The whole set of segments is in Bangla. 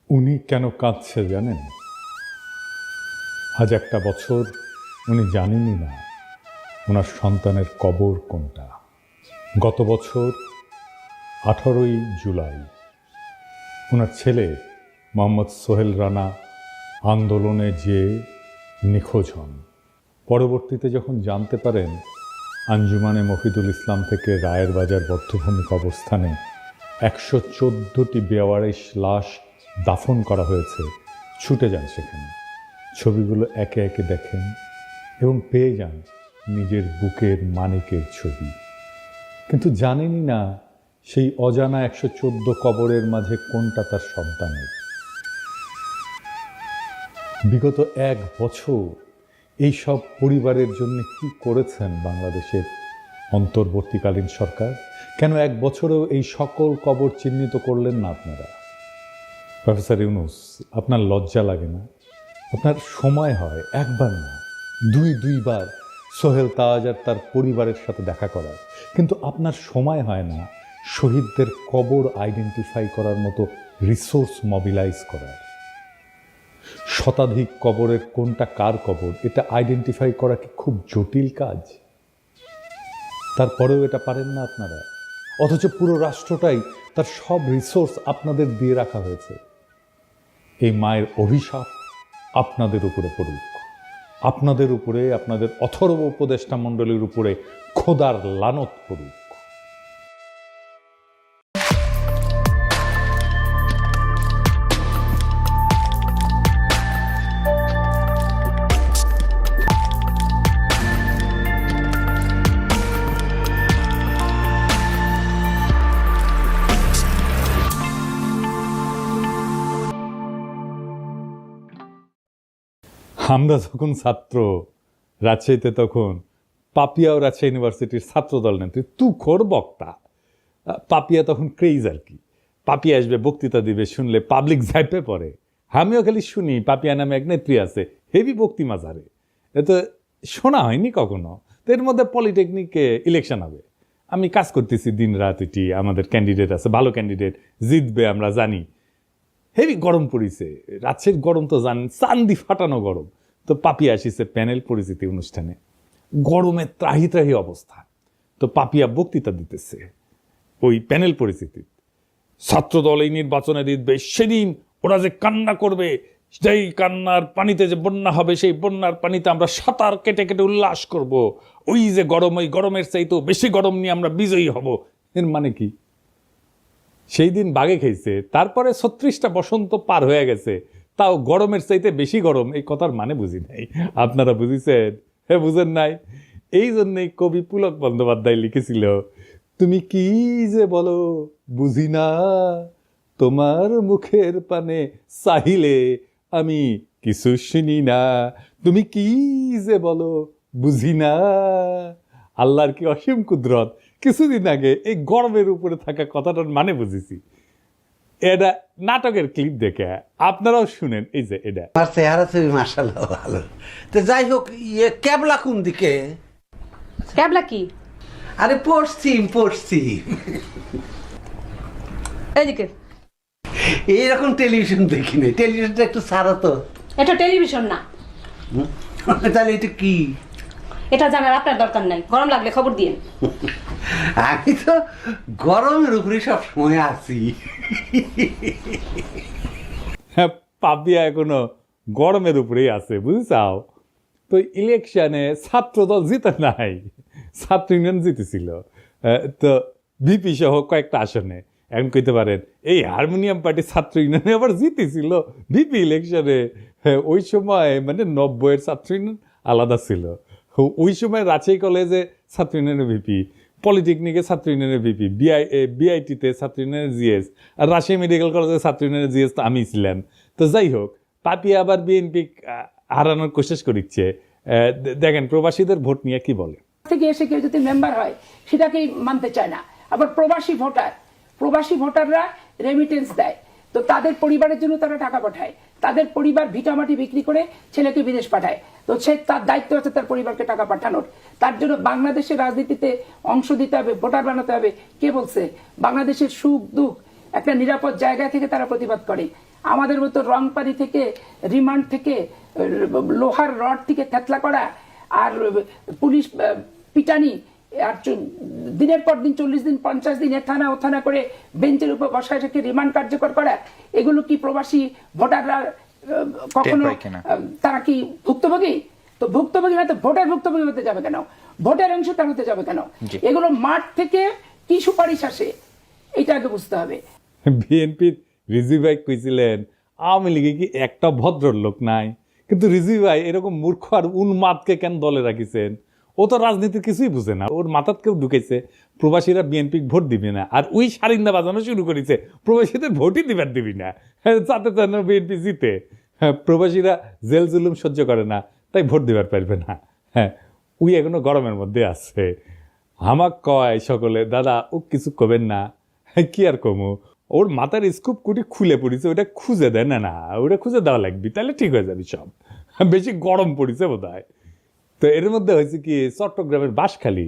উনি কেন কাঁদছে জানেন? আজ একটা বছর উনি জানেনই না ওনার সন্তানের কবর কোনটা। গত বছর 18ই জুলাই ওনার ছেলে মোহাম্মদ সোহেল রানা আন্দোলনে যে নিখোঁজ হন। পরবর্তীতে যখন জানতে পারেন আঞ্জুমানে মফিদুল ইসলাম থেকে রায়ের বাজার বদ্ধভূমি কবরস্থানে 114টি বেওয়ারিশ লাশ দাফন করা হয়েছে, ছুটে যান সেখানে। ছবিগুলো একে একে দেখেন এবং পেয়ে যান নিজের বুকের মানিকের ছবি। কিন্তু জানেনই না সেই অজানা 114 কবরের মাঝে কোনটা তার সন্তানের। বিগত 1 বছর এই সব পরিবারের জন্য কি করেছেন বাংলাদেশের অন্তর্বর্তীকালীন সরকার? কেন 1 বছরেও এই সকল কবর চিহ্নিত করলেন না আপনারা? প্রফেসর ইউনূস, আপনার লজ্জা লাগে না? আপনার সময় হয় একবার না দুইবার সোহেল তাজ আর তার পরিবারের সাথে দেখা করার, কিন্তু আপনার সময় হয় না শহীদদের কবর আইডেন্টিফাই করার মতো রিসোর্স মোবিলাইজ করার। শতাধিক কবরের কোনটা কার কবর এটা আইডেন্টিফাই করা কি খুব জটিল কাজ? তারপরেও এটা পারেন না আপনারা, অথচ পুরো রাষ্ট্রটাই তার সব রিসোর্স আপনাদের দিয়ে রাখা হয়েছে। এই মায়ের অভিশাপ আপনাদের উপরে পড়ুক, আপনাদের উপরে, আপনাদের অথর্ব উপদেষ্টা মণ্ডলীর উপরে খোদার লানত পড়ুক। আমরা যখন ছাত্র রাজশাহীতে, তখন পাপিয়া ও রাজশাহী ইউনিভার্সিটির ছাত্রদল নেত্রী তুখোর বক্তা। পাপিয়া তখন ক্রেজ আর কি, পাপিয়া আসবে বক্তৃতা দিবে, শুনলে পাবলিক ঝাইপে পড়ে। আমিও খালি শুনি পাপিয়া নামে এক নেত্রী আছে, হেভি বক্তি মাঝারে, এ তো শোনা হয়নি কখনো। তো এর মধ্যে পলিটেকনিকে ইলেকশন হবে, আমি কাজ করতেছি দিন রাত, এটি আমাদের ক্যান্ডিডেট আছে, ভালো ক্যান্ডিডেট জিতবে আমরা জানি। হেভি গরম পড়িছে, রাজশাহীর গরম তো জানেন, চান্দি ফাটানো গরম। তো পাপিয়া আসিছে প্যানেল পরিচিতি অনুষ্ঠানে, গরমে ত্রাহি ত্রাহি অবস্থা। তো পাপিয়া বক্তৃতা দিতেছে ওই প্যানেল পরিচিতি, ছাত্রদল এই নির্বাচনে জিতবে, সেদিন ওরা যে কান্না করবে, সেই কান্নার পানিতে যে বন্যা হবে, সেই বন্যার পানিতে আমরা সাঁতার কেটে কেটে উল্লাস করব। ওই যে গরম, ওই গরমের চাইতেও বেশি গরম নিয়ে আমরা বিজয়ী হব। এর মানে কি? সেই দিন বাগে খেয়েছে, তারপরে 36টা বসন্ত পার হয়ে গেছে, তাও গরমের চাইতে বেশি গরম, এই কথার মানে বুঝি নাই। আপনারা বুঝিছেন? হ্যাঁ, বুঝেন নাই? এই জন্যই কবি পুলক বন্দ্যোপাধ্যায় লিখেছিল, তুমি কি যে বলো বুঝি না, তোমার মুখের পানে চাহিলে আমি কিছু শুনি না। তুমি কি যে বলো বুঝি না। আল্লাহর কি অসীম কুদরত। কিছুদিন আগে এই গরমের উপরে থাকা কথাটার মানে বুঝেছি। এটা নাটকের ক্লিপ দেখে আপনারাও শুনেন। এই যে এটা আমার চেহারা ছবি মাশাআল্লাহ ভালো। তো যাই হোক, ক্যাবলা কোন দিকে? ক্যাবলা কি? আরে পশ্চিম। এইদিকে। এইরকম টেলিভিশন দেখি না, টেলিভিশনটা একটু ছাড়ো তো। এটা টেলিভিশন না। তাহলে এটা কি? এটা জানার আপনার দরকার নাই, গরম লাগলে খবর দিয়েন। আমি তো গরমের উপরে সব সময় আছি। হ্যাঁ, পাপিয়া এখনো গরমের উপরেই আছে, বুঝছাও? তো ইলেকশনে ছাত্রদল জিতে নাই, ছাত্র ইউনিয়ন জিতেছিল। তো ভিপি সহ কয়েকটা আসনে। এখন কইতে পারেন এই হারমোনিয়াম পার্টি ছাত্র ইউনিয়নে আবার জিতেছিল ভিপি ইলেকশনে। ওই সময় মানে 90-এর ছাত্র ইউনিয়ন আলাদা ছিল। ওই সময় রাজশাহী কলেজে ছাত্র ইউনিয়নের ভিপি, পলিটেকনিকে ছাত্র ইউনিয়নের ভিপি, বিআইটিতে ছাত্র ইউনিয়নের জিএস, আর রাজশাহী মেডিকেল কলেজের ছাত্র ইউনিয়নের জিএস তো আমি ছিলাম। তো যাই হোক, পাপিয়া আবার বিএনপি হারানোর কোশিশ করিচ্ছে। দেখেন প্রবাসীদের ভোট নিয়ে কি বলে। থেকে এসে কেউ যদি মেম্বার হয় সেটাকেই মানতে চায় না। আবার প্রবাসী ভোটাররা রেমিটেন্স দেয়, তো তাদের পরিবারের জন্য তারা টাকা পাঠায়, তাদের পরিবার ভিটামাটি বিক্রি করে ছেলেকে বিদেশ পাঠায়। তো সে তার দায়িত্ব আছে তার পরিবারকে টাকা পাঠানোর। তার জন্য বাংলাদেশের রাজনীতিতে অংশ দিতে হবে, ভোটার বানাতে হবে। কে বলছে? বাংলাদেশের সুখ দুঃখ একটা নিরাপদ জায়গা থেকে তারা প্রতিবাদ করে। আমাদের মতো রংপানি থেকে, রিমান্ড থেকে, লোহার রড থেকে থেতলা করা, আর পুলিশ পিটানি, আর দিনের পর দিন 40 দিন 50 দিন থানা ও থানা করে বেঞ্চের উপর বসায় রেখে রিমান্ড কার্যকর করা, এগুলো কি প্রবাসী ভোটাররা কখনো তারা কি ভুক্তভোগী? তো ভুক্তভোগী না তো ভোটার ভুক্তভোগী হতে যাবে কেন? ভোটের অংশ তার হতে যাবে কেন? এগুলো মাঠ থেকে কি সুপারিশ আসে এটা আগে বুঝতে হবে। বিএনপির রিজভি ভাই কইছিলেন আওয়ামী লীগে কি একটা ভদ্রলোক নাই, কিন্তু রিজভি ভাই এরকম মূর্খ আর উন্মাদকে কেন দলে রাখিছেন? ও তো রাজনীতির কিছুই বুঝে না। ওর মাথাত কেউ ঢুকেছে প্রবাসীরা বিএনপি ভোট দিবে না, আর ওই সারিন্দা বাজানো শুরু করেছে প্রবাসীদের ভোটই দিবার দিবি না, যাতে যেন বিএনপি জিতে। প্রবাসীরা জেল জুলুম সহ্য করে না, তাই ভোট দিবার পারবে না। হ্যাঁ, ওই এখনো গরমের মধ্যে আছে। আমাক কয় সকলে, দাদা ও কিছু কবেন না। কি আর কমু, ওর মাথার স্কুপ কুটি খুলে পড়েছে, ওটা খুঁজে দেয় না, না ওটা খুঁজে দেওয়া লাগবে, তাহলে ঠিক হয়ে যাবে সব। বেশি গরম পড়েছে বোধ হয়। তো এর মধ্যে হয়েছে কি, চট্টগ্রামের বাঁশখালী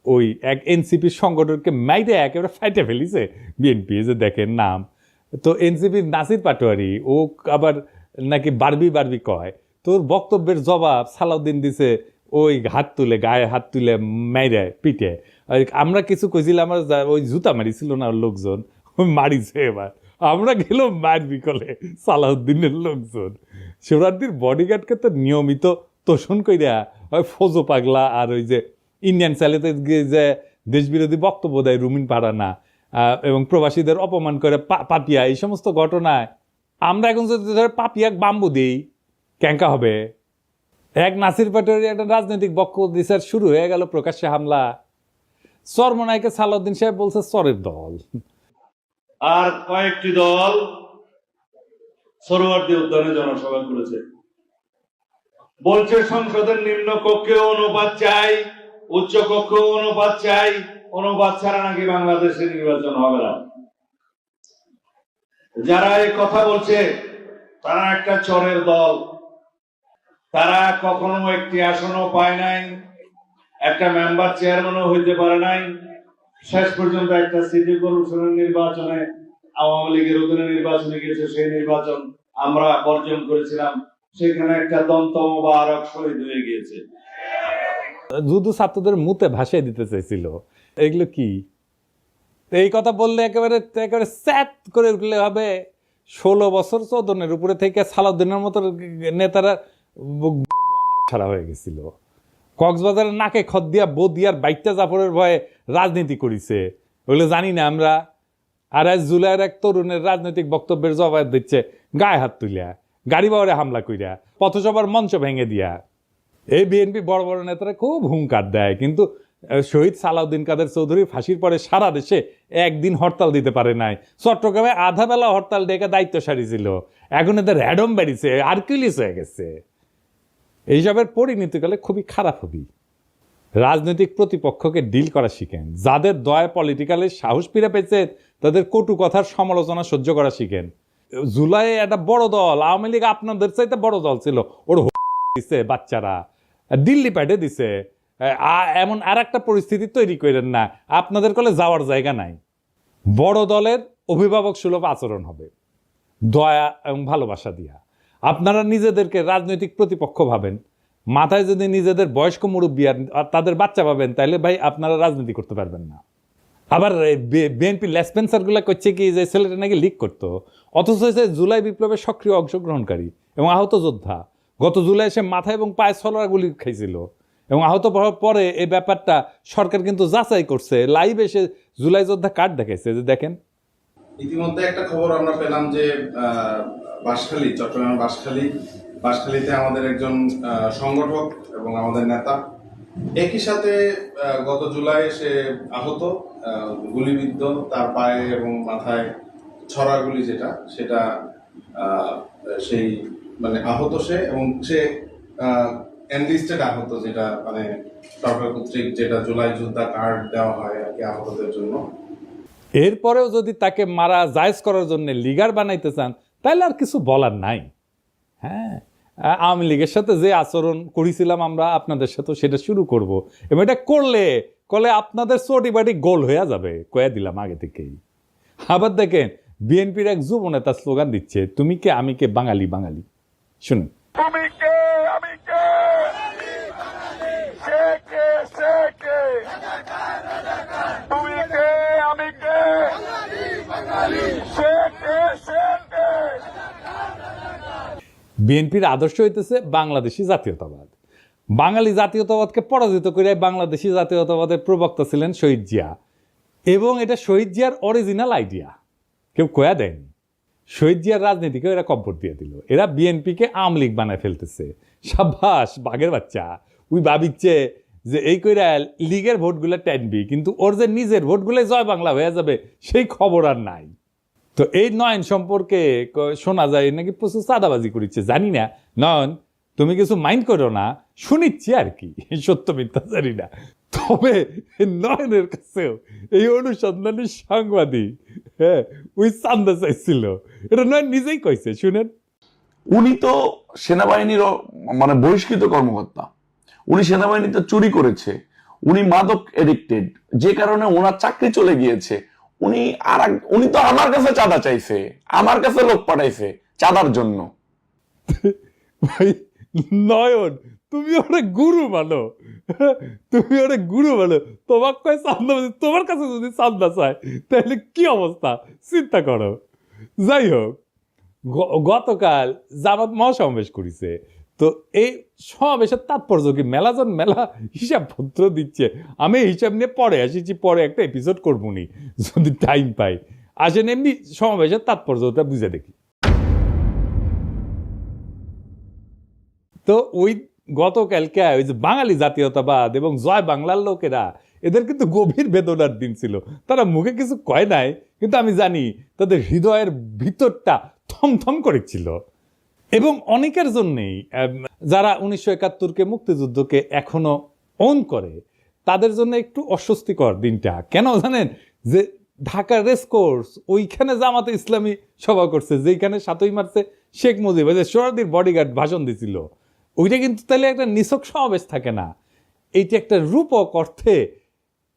ওই এক এনসিপির সংগঠনকে মাইরে একেবারে ফাইটে ফেলিছে বিএনপি, যে দেখেন নাম। তো এনসিপির নাসির পাটোয়ারি ও আবার নাকি বারবি বারবি কয়, তোর বক্তব্যের জবাব সালাউদ্দিন দিছে ওই হাত তুলে, গায়ে হাত তুলে মাইরে পিঠে। আমরা কিছু কইছিলাম, আমার ওই জুতা মারিছিল না লোকজন, ওই মারিছে। এবার আমরা গেল মারবি কলে সালাউদ্দিনের লোকজন। শিবরাত্রির বডিগার্ডকে তো নিয়মিত তোষণ কইরা ওই ফজো পাগলা আর ওই যে ইন্ডিয়ান চ্যানেলে যে দেশবিরোধী বক্তব্য দেয় রুমিন পাড়ানা এবং প্রবাসীদের অপমান করে পাপিয়া, এই সমস্ত ঘটনায় আমরা এখন যদি ধরে পাপিয়াক বাম্বু দিই ক্যাঙ্কা হবে। এক নাসির পাটোয়ারি একটা রাজনৈতিক বক্তব্য দিছে, শুরু হয়ে গেল প্রকাশ্যে হামলা। চরমনাইকে সালাউদ্দিন সাহেব বলছে চরের দল, আর কয়েকটি দল সরোয়ার্দী উদ্যানে জনসভা করেছে, বলছে সংসদের নিম্ন কক্ষে অনুপাত চাই, উচ্চ কক্ষে অনুপাত চাই, অনুপাত ছাড়া নাকি বাংলাদেশে নির্বাচন হবে না। যারা এই কথা বলছে তারা একটা চরের দল, তারা কখনো একটি আসনও পায় নাই, একটা মেম্বার চেয়ারম্যানও হইতে পারে নাই। শেষ পর্যন্ত একটা সিটি কর্পোরেশনের নির্বাচনে আওয়ামী লীগের অধীনে নির্বাচনে গেছে, সেই নির্বাচন আমরা বর্জন করেছিলাম, সেখানে একটা দন্তম বা আরক শহীদ হয়ে গিয়েছে। যুদ্ধ ছাত্রদের মুতে ভাসিয়ে দিতে চাইছিল। এগুলো কি? এই কথা বললে একেবারে একেবারে স্যাট করে উঠলে হবে। 16 বছর চৌদনের উপরে থেকে সালাউদ্দিনের মতো নেতারা ছাড়া হয়ে গেছিল। কক্সবাজারের নাকে খদ দিয়া বদিয়ার বাইটটা জাফরের ভয়ে রাজনীতি করিছে, ওগুলো জানি না আমরা। আর আজ জুলাইয়ের এক তরুণের রাজনৈতিক বক্তব্যের জবাব দিচ্ছে গায়ে হাত তুলিয়া, গাড়ি বাওয়ারে হামলা কইরা, পথসভার মঞ্চ ভেঙে দিয়া। এই বিএনপি বড় বড় নেতারা খুব হুঙ্কার দেয়, কিন্তু শহীদ সালাউদ্দিন কাদের চৌধুরী ফাঁসির পরে সারা দেশে একদিন হরতাল দিতে পারে নাই। চট্টগ্রামে আধা বেলা হরতাল ডেকে দায়িত্ব সারিছিল, এখন এদের র্যাডম বেড়েছে, আর্কিউলিস হয়ে গেছে। এইসবের পরিণতিকালে খুবই খারাপ হবি। রাজনৈতিক প্রতিপক্ষকে ডিল করা শিখেন, যাদের দয়া পলিটিক্যালে সাহস ফিরে পেয়েছে তাদের কটু কথার সমালোচনা সহ্য করা শিখেন। জুলাই একটা বড় দল, আওয়ামী লীগ আপনাদের চাইতে বড় দল ছিল, ওর দিছে বাচ্চারা, দিল্লি পাঠে দিছে। এমন আর একটা পরিস্থিতি তৈরি করেন না আপনাদের কলে যাওয়ার জায়গা নাই। বড় দলের অভিভাবক সুলভ আচরণ হবে, দয়া এবং ভালোবাসা দিয়া। আপনারা নিজেদেরকে রাজনৈতিক প্রতিপক্ষ ভাবেন, মাথায় যদি নিজেদের বয়স্ক মুরব্বী আর তাদের বাচ্চা পাবেন, তাহলে ভাই আপনারা রাজনীতি করতে পারবেন না। আবার বিএনপি লেসপেন্সার গুলা করছে কি যে ছেলেটা নাকি লিক করতো, অথচ হয়েছে জুলাই বিপ্লবের সক্রিয় অংশগ্রহণকারী এবং আহত যোদ্ধা। গত জুলাই সে মাথা এবং পায়ে ছলরা গুলি খাইছিল এবং আহত হওয়ার পরে এই ব্যাপারটা সরকার কিন্তু যাচাই করছে, লাইভ এসে জুলাই যোদ্ধা কার্ড দেখাইছে যে দেখেন। ইতিমধ্যে একটা খবর আমরা পেলাম যে বাঁশখালী, চট্টগ্রামের বাঁশখালীতে আমাদের একজন সংগঠক এবং আমাদের নেতা একই সাথে গত জুলাই সে আহত, গুলিবিদ্ধ, তার পায়ে এবং মাথায় ছড়া গুলি সেটা সেই মানে আহত সে, এবং সে এনলিস্টেড আহত, যেটা মানে সরকার কর্তৃক যেটা জুলাই যোদ্ধা কার্ড দেওয়া হয় আর কি আহতদের জন্য। এরপরেও যদি তাকে মারা জায়েজ করার জন্য লিগার বানাইতে চান তাহলে আর কিছু বলার নাই। হ্যাঁ, আওয়ামী লীগের সাথে যে আচরণ করেছিলাম আমরা আপনাদের সাথে সেটা শুরু করব, এবং এটা করলে আপনাদের চটি বাটি গোল হয়ে যাবে, কয়ে দিলাম আগে থেকেই। আবার দেখেন বিএনপির এক যুব নেতা স্লোগান দিচ্ছে, তুমি কে আমি কে বাঙালি বাঙালি। শুনুন, তুমি কে আমি কে সে কে সে কে তুমি কে আমি কে সে কে সে কে। বিএনপির আদর্শ হইতেছে বাংলাদেশি জাতীয়তাবাদ। বাঙালি জাতীয়তাবাদকে পরাজিত করে বাংলাদেশি জাতীয়তাবাদের প্রবক্তা ছিলেন শহীদ জিয়া, এবং এটা শহীদ জিয়ার অরিজিনাল আইডিয়া, কেউ কয়া দেয়নি। শহীদ জিয়ার রাজনীতিকে এরা কব্বর দিয়ে দিল। এরা বিএনপিকে আওয়ামী লীগ বানায় ফেলতেছে। সাব্বাস বাঘের বাচ্চা, ওই ভাবিচ্ছে যে এই কইরা লীগের ভোটগুলো টানবি, কিন্তু ওর যে নিজের ভোটগুলো জয় বাংলা হয়ে যাবে সেই খবর আর নাই। তো এই নয়ন সম্পর্কে শোনা যায় নাকি প্রচুর চাঁদাবাজি করেছে, জানি না। নয়ন, তুমি কিছু মাইন্ড করো না, শুনিচ্ছি আর কি, সত্য মিথ্যা জানি না। তবে নয়নের কাছেও এই অনুসন্ধানী সাংবাদিক ওই চান্দা চাইছিল, এটা নয়ন নিজেই কইছে, শুনেন। উনি তো সেনাবাহিনীর মানে বহিষ্কৃত কর্মকর্তা, উনি সেনাবাহিনীতে চুরি করেছে, উনি মাদক এডিক্টেড, যে কারণে ওনার চাকরি চলে গিয়েছে। উনি তো আমার কাছে চাঁদা চাইছে, আমার কাছে লোক পাঠাইছে চাঁদার জন্য। ভাই নয়ন, তুমি অনেক গুরু মানো, তুমি অনেক গুরু মানো। তোমার কয় চান্দা, তোমার কাছে যদি চান্দা চায় তাহলে কি অবস্থা চিন্তা করো। যাই হোক, গতকাল জামাত মহাসমাবেশ করেছে। তো এই সমাবেশের তাৎপর্য কি? মেলাজন মেলা হিসাবপত্র দিচ্ছে। আমি হিসাব নিয়ে পরে আসিছি, পরে একটা এপিসোড করবো নি যদি টাইম পাই। আসেন এমনি সমাবেশের তাৎপর্যটা বুঝে দেখি। তো ওই গতকালকে ওই যে বাঙালি জাতীয়তাবাদ এবং জয় বাংলার লোকেরা, এদের কিন্তু গভীর বেদনার দিন ছিল। তারা মুখে কিছু কয় নাই, কিন্তু আমি জানি তাদের হৃদয়ের ভিতরটা থমথম করেছিল। এবং অনেকের জন্যেই যারা 1971-কে মুক্তিযুদ্ধকে এখনো অন করে, তাদের জন্য একটু অস্বস্তিকর দিনটা। কেন জানেন? যে ঢাকার রেসকোর্স, ওইখানে জামাতে ইসলামী সভা করছে, যেখানে 7ই মার্চে শেখ মুজিব সোহরাওয়ার্দীর বডিগার্ড ভাষণ দিছিল। ওইটা কিন্তু তাহলে একটা নিছক সমাবেশ থাকে না, এইটা একটা রূপক অর্থে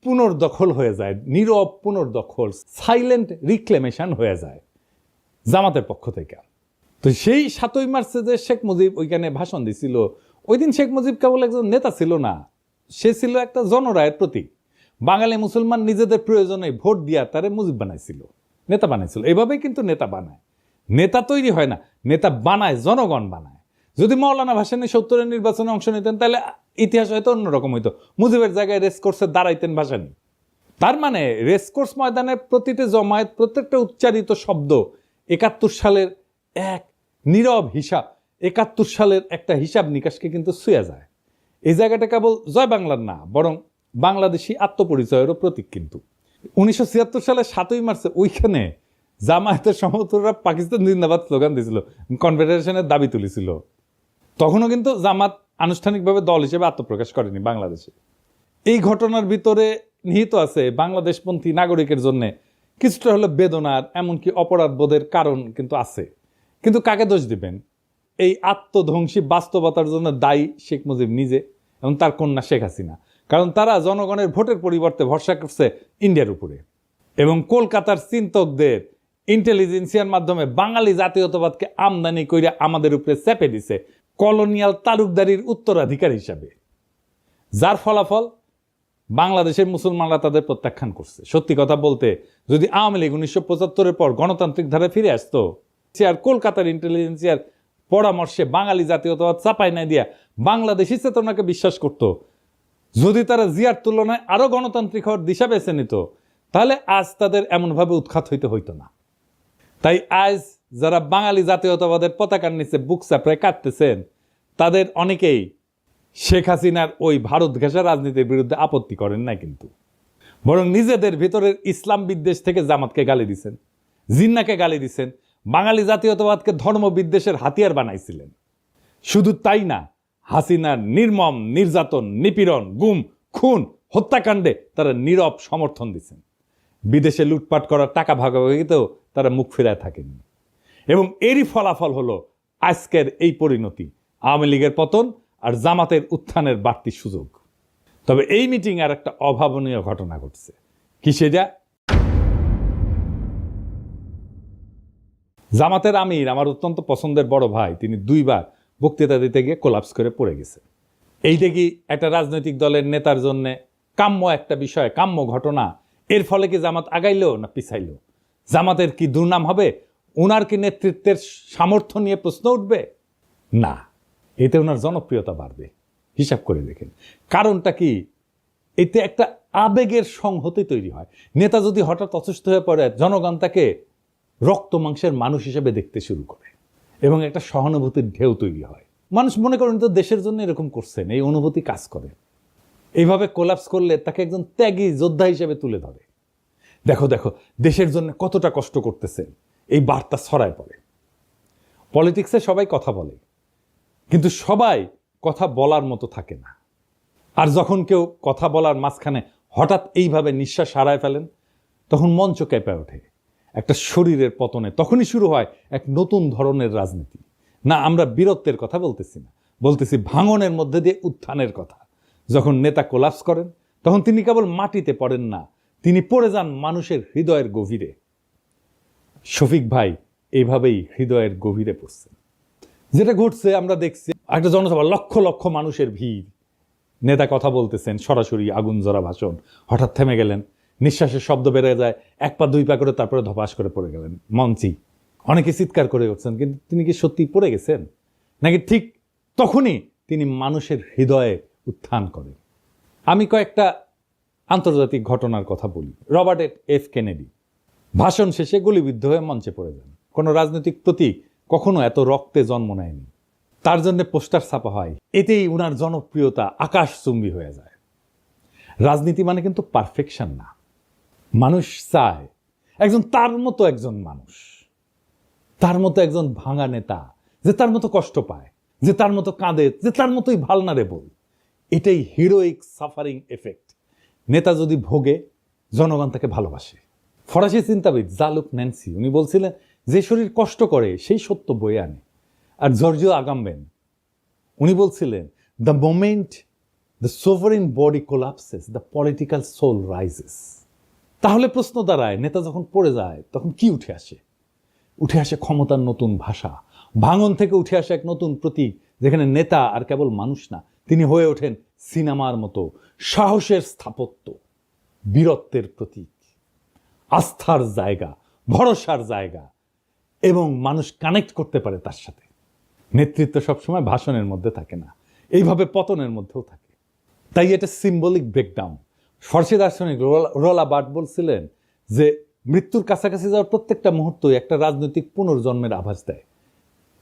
পুনর্দখল হয়ে যায়, নীরব পুনর্দখল, সাইলেন্ট রিক্লেমেশন হয়ে যায় জামাতের পক্ষ থেকে। তো সেই 7ই মার্চে যে শেখ মুজিব ওইখানে ভাষণ দিছিল, ওই দিন শেখ মুজিব কেবল একজন নেতা ছিল না, সে ছিল একটা জনরায়ের প্রতীক। বাঙালি মুসলমান নিজেদের প্রয়োজনে ভোট দিয়া তারে মুজিব বানাইছিল, নেতা বানাইছিল। এভাবেই কিন্তু নেতা বানায়, নেতা তৈরি হয় না, নেতা বানায়, জনগণ বানায়। যদি মৌলানা ভাসানী 70-এর নির্বাচনে অংশ নিতেন তাহলে ইতিহাস হয়তো অন্যরকম হইতো। মুজিবের জায়গায় রেসকোর্সে দাঁড়াইতেন ভাসানী। তার মানে রেসকোর্স ময়দানে প্রতিটি জমায়েত, প্রত্যেকটা উচ্চারিত শব্দ 71 সালের এক নীরব হিসাব, 71 সালের একটা হিসাব নিকাশকে কিন্তু ছুঁয়ে যায়। এই জায়গাটা কেবল জয় বাংলার না, বরং বাংলাদেশি আত্মপরিচয়েরও প্রতীক। কিন্তু 1976 সালে 7ই মার্চে ওইখানে জামায়াতের সমর্থকরা পাকিস্তান জিন্দাবাদ স্লোগান দিয়েছিল, কনফেডারেশনের দাবি তুলেছিল। তখনও কিন্তু জামাত আনুষ্ঠানিকভাবে দল হিসেবে আত্মপ্রকাশ করেনি বাংলাদেশে। এই ঘটনার ভিতরে নিহিত আছে বাংলাদেশপন্থী নাগরিকের জন্য কিছুটা হলো বেদনার, এমনকি অপরাধ বোধের কারণ কিন্তু আছে। কিন্তু কাকে দোষ দিবেন? এই আত্মধ্বংসী বাস্তবতার জন্য দায়ী শেখ মুজিব নিজে এবং তার কন্যা শেখ হাসিনা। কারণ তারা জনগণের ভোটের পরিবর্তে ভরসা করছে ইন্ডিয়ার উপরে, এবং কলকাতার চিন্তকদের ইন্টেলিজেন্সিয়ার মাধ্যমে বাঙালি জাতীয়তাবাদকে আমদানি করে আমাদের উপরে চেপে দিছে কলোনিয়াল তালুকদারির উত্তরাধিকার হিসাবে, যার ফলাফল বাংলাদেশের মুসলমানরা তাদের প্রত্যাখ্যান করছে। সত্যি কথা বলতে, যদি আওয়ামী লীগ 1975-এর পর গণতান্ত্রিক ধারায় ফিরে আসতো, আর কলকাতার ইন্টেলিজেন্সিয়ার পরামর্শে বাঙালি জাতীয়তাবাদ চাপাই না দিয়া বাংলাদেশি চেতনাকে বিশ্বাস করত, যদি তারা জিয়ার তুলনায় আরো গণতান্ত্রিক হওয়ার দিশা বেছে নিত, তাহলে আজ তাদের এমনভাবে উৎখাত হইতো না। তাই আজ যারা বাঙালি জাতীয়তাবাদের পতাকার নিচে বুক চাপড়ায় কাটতেছেন, তাদের অনেকেই শেখ হাসিনার ওই ভারত ঘেঁষা রাজনীতির বিরুদ্ধে আপত্তি করেন না, কিন্তু বরং নিজেদের ভিতরের ইসলাম বিদ্বেষ থেকে জামাতকে গালি দিছেন, জিন্নাকে গালি দিছেন, বাঙালি জাতীয়তাবাদকে ধর্ম বিদ্বেষের হাতিয়ার বানাইছিলেন। শুধু তাই না, হাসিনার নির্মম নির্যাতন, নিপীড়ন, গুম, খুন, হত্যাকাণ্ডে তারা নীরব সমর্থন দিচ্ছেন। বিদেশে লুটপাট করার টাকা ভাগাভাগিতেও তারা মুখ ফিরায় থাকেনি। এবং এরই ফলাফল হলো আজকের এই পরিণতি, আওয়ামী লীগের পতন আর জামাতের উত্থানের বাড়তি সুযোগ। তবে এই মিটিং আর একটা অভাবনীয় ঘটনা ঘটছে। কি সেটা? জামাতের আমির আমার অত্যন্ত পছন্দের বড় ভাই, তিনি 2 বার বক্তৃতা দিতে গিয়ে কোলাপস করে পড়ে গেছে। এইটা কি একটা রাজনৈতিক দলের নেতার জন্য কাম্য একটা বিষয়, কাম্য ঘটনা? এর ফলে কি জামাত আগাইলো না পিছাইলো? জামাতের কি দুর্নাম হবে? ওনার কি নেতৃত্বের সামর্থ্য নিয়ে প্রশ্ন উঠবে? না, এতে ওনার জনপ্রিয়তা বাড়বে। হিসাব করে দেখেন কারণটা কি? এতে একটা আবেগের সংহতি তৈরি হয়। নেতা যদি হঠাৎ অসুস্থ হয়ে পড়ে, জনগণ তাকে রক্ত মাংসের মানুষ হিসেবে দেখতে শুরু করে এবং একটা সহানুভূতির ঢেউ তৈরি হয়। মানুষ মনে করেন তো দেশের জন্য এরকম করছেন, এই অনুভূতি কাজ করে। এইভাবে কোলাপস করলে তাকে একজন ত্যাগী যোদ্ধা হিসেবে তুলে ধরে। দেখো দেখো দেশের জন্য কতটা কষ্ট করতেছেন, এই বার্তা ছড়ায় পড়ে। পলিটিক্সে সবাই কথা বলে, কিন্তু সবাই কথা বলার মতো থাকে না। আর যখন কেউ কথা বলার মাঝখানে হঠাৎ এইভাবে নিঃশ্বাস হারায় ফেলেন, তখন মঞ্চ কেঁপে ওঠে। একটা শরীরের পতনে তখনই শুরু হয় এক নতুন ধরনের রাজনীতি। না, আমরা বীরত্বের কথা বলতেছি না, বলতেছি ভাঙনের মধ্যে দিয়ে উত্থানের কথা। যখন নেতা কোলাপস করেন, তখন তিনি কেবল মাটিতে পড়েন না, তিনি পড়ে যান মানুষের হৃদয়ের গভীরে। শফিক ভাই এইভাবেই হৃদয়ের গভীরে পড়ছেন। যেটা ঘটছে আমরা দেখছি, একটা জনসভা, লক্ষ লক্ষ মানুষের ভিড়, নেতা কথা বলতেছেন, সরাসরি আগুন জ্বরা ভাষণ, হঠাৎ থেমে গেলেন, নিঃশ্বাসের শব্দ বেড়ে যায়, 1 পা 2 পা করে, তারপরে ধপাস করে পড়ে গেলেন মঞ্চেই। অনেকে চিৎকার করে উঠছেন, কিন্তু তিনি কি সত্যি পড়ে গেছেন, নাকি ঠিক তখনই তিনি মানুষের হৃদয়ে উত্থান করেন? আমি কয়েকটা আন্তর্জাতিক ঘটনার কথা বলি। রবার্ট এফ কেনেডি ভাষণ শেষে গুলিবিদ্ধ হয়ে মঞ্চে পড়ে যান। কোনো রাজনৈতিক প্রতীক কখনো এত রক্তে জন্ম নেয়নি। তার জন্য পোস্টার ছাপা হয়, এতেই উনার জনপ্রিয়তা আকাশচুম্বী হয়ে যায়। রাজনীতি মানে কিন্তু পারফেকশন না। মানুষ চায় একজন তার মতো একজন মানুষ, তার মতো একজন ভাঙা নেতা, যে তার মতো কষ্ট পায়, যে তার মতো কাঁদে, যে তার মতোই ভালনারেবল। এটাই হিরোইক সাফারিং এফেক্ট। নেতা যদি ভোগে, জনগণ তাকে ভালোবাসে। ফরাসি চিন্তাবিদ জালুক ন্যান্সি উনি বলছিলেন, যে শরীর কষ্ট করে সেই সত্য বয়ে আনে। আর জর্জিও আগাম্বেন উনি বলছিলেন, the moment the sovereign body collapses, the political soul rises. তাহলে প্রশ্ন দাঁড়ায়, নেতা যখন পড়ে যায় তখন কি উঠে আসে? উঠে আসে ক্ষমতার নতুন ভাষা। ভাঙন থেকে উঠে আসে এক নতুন প্রতীক, যেখানে নেতা আর কেবল মানুষ না, তিনি হয়ে ওঠেন সিনেমার মতো সাহসের স্থাপত্য, বীরত্বের প্রতীক, আস্থার জায়গা, ভরসার জায়গা, এবং মানুষ কানেক্ট করতে পারে তার সাথে। নেতৃত্ব সবসময় ভাষণের মধ্যে থাকে না, এইভাবে পতনের মধ্যেও থাকে। তাই এটা সিম্বলিক ব্রেকডাউন। ফরাসি দার্শনিক রোলা বার্ট বলছিলেন যে মৃত্যুর কাছাকাছি যাওয়ার প্রত্যেকটা মুহূর্তই একটা রাজনৈতিক পুনর্জন্মের আভাস দেয়।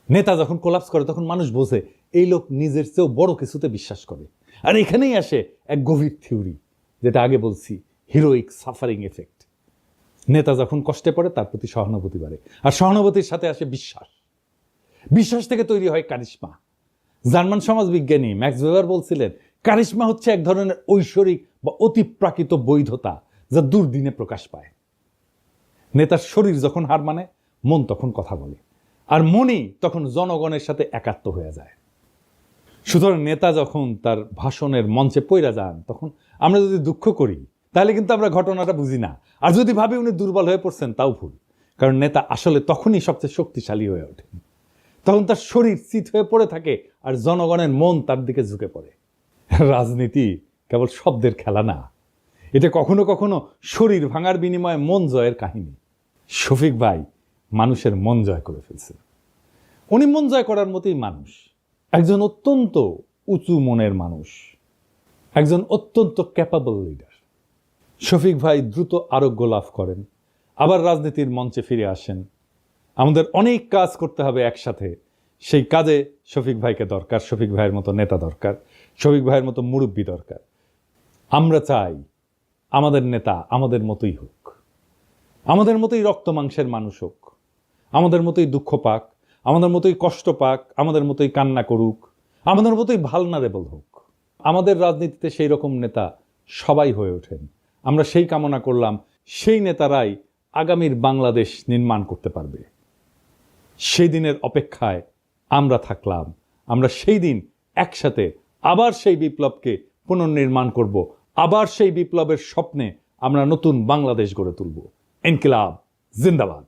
নেতা যখন কোলাপস করে, তখন মানুষ বোঝে এই লোক নিজের চেয়েও বড় কিছুতে বিশ্বাস করে। আর এখানেই আসে এক গভীর থিওরি, যেটা আগে বলছি, হিরোইক সাফারিং এফেক্ট। নেতা যখন কষ্টে পড়ে, তার প্রতি সহানুভূতি বাড়ে, আর সহানুভূতির সাথে আসে বিশ্বাস। বিশ্বাস থেকে তৈরি হয় কারিশমা। জার্মান সমাজবিজ্ঞানী ম্যাক্স ওয়েবার বলছিলেন, কারিশমা হচ্ছে এক ধরনের ঐশ্বরিক বা অতিপ্রাকৃত বৈধতা, যা দুর্দিনে প্রকাশ পায়। নেতার শরীর যখন হার মানে, মন তখন কথা বলে, আর মনই তখন জনগণের সাথে একাত্ম হয়ে যায়। সুতরাং নেতা যখন তার ভাষণের মঞ্চে পইরা যান, তখন আমরা যদি দুঃখ করি, তাহলে কিন্তু আমরা ঘটনাটা বুঝি না। আর যদি ভাবি উনি দুর্বল হয়ে পড়ছেন, তাও ভুল। কারণ নেতা আসলে তখনই সবচেয়ে শক্তিশালী হয়ে ওঠেন, তখন তার শরীর চিত হয়ে পড়ে থাকে আর জনগণের মন তার দিকে ঝুঁকে পড়ে। রাজনীতি কেবল শব্দের খেলা না, এটা কখনো কখনো শরীর ভাঙার বিনিময়ে মন জয়ের কাহিনী। শফিক ভাই মানুষের মন জয় করে ফেলছেন। উনি মন জয় করার মতোই মানুষ, একজন অত্যন্ত উঁচু মনের মানুষ, একজন অত্যন্ত ক্যাপাবল লিডার। শফিক ভাই দ্রুত আরোগ্য লাভ করেন, আবার রাজনীতির মঞ্চে ফিরে আসেন। আমাদের অনেক কাজ করতে হবে একসাথে, সেই কাজে শফিক ভাইকে দরকার, শফিক ভাইয়ের মতো নেতা দরকার, শফিক ভাইয়ের মতো মুরব্বী দরকার। আমরা চাই আমাদের নেতা আমাদের মতোই হোক, আমাদের মতোই রক্ত মাংসের মানুষ হোক, আমাদের মতোই দুঃখ পাক, আমাদের মতোই কষ্ট পাক, আমাদের মতোই কান্না করুক, আমাদের মতোই ভালনারেবল হোক। আমাদের রাজনীতিতে সেই রকম নেতা সবাই হয়ে ওঠেন। আমরা সেই কামনা করলাম, সেই নেতারাই আগামীর বাংলাদেশ নির্মাণ করতে পারবে। সেই দিনের অপেক্ষায় আমরা থাকলাম। আমরা সেই দিন একসাথে আবার সেই বিপ্লবকে পুনর্নির্মাণ করব, আবার সেই বিপ্লবের স্বপ্নে আমরা নতুন বাংলাদেশ গড়ে তুলব। ইনকিলাব জিন্দাবাদ।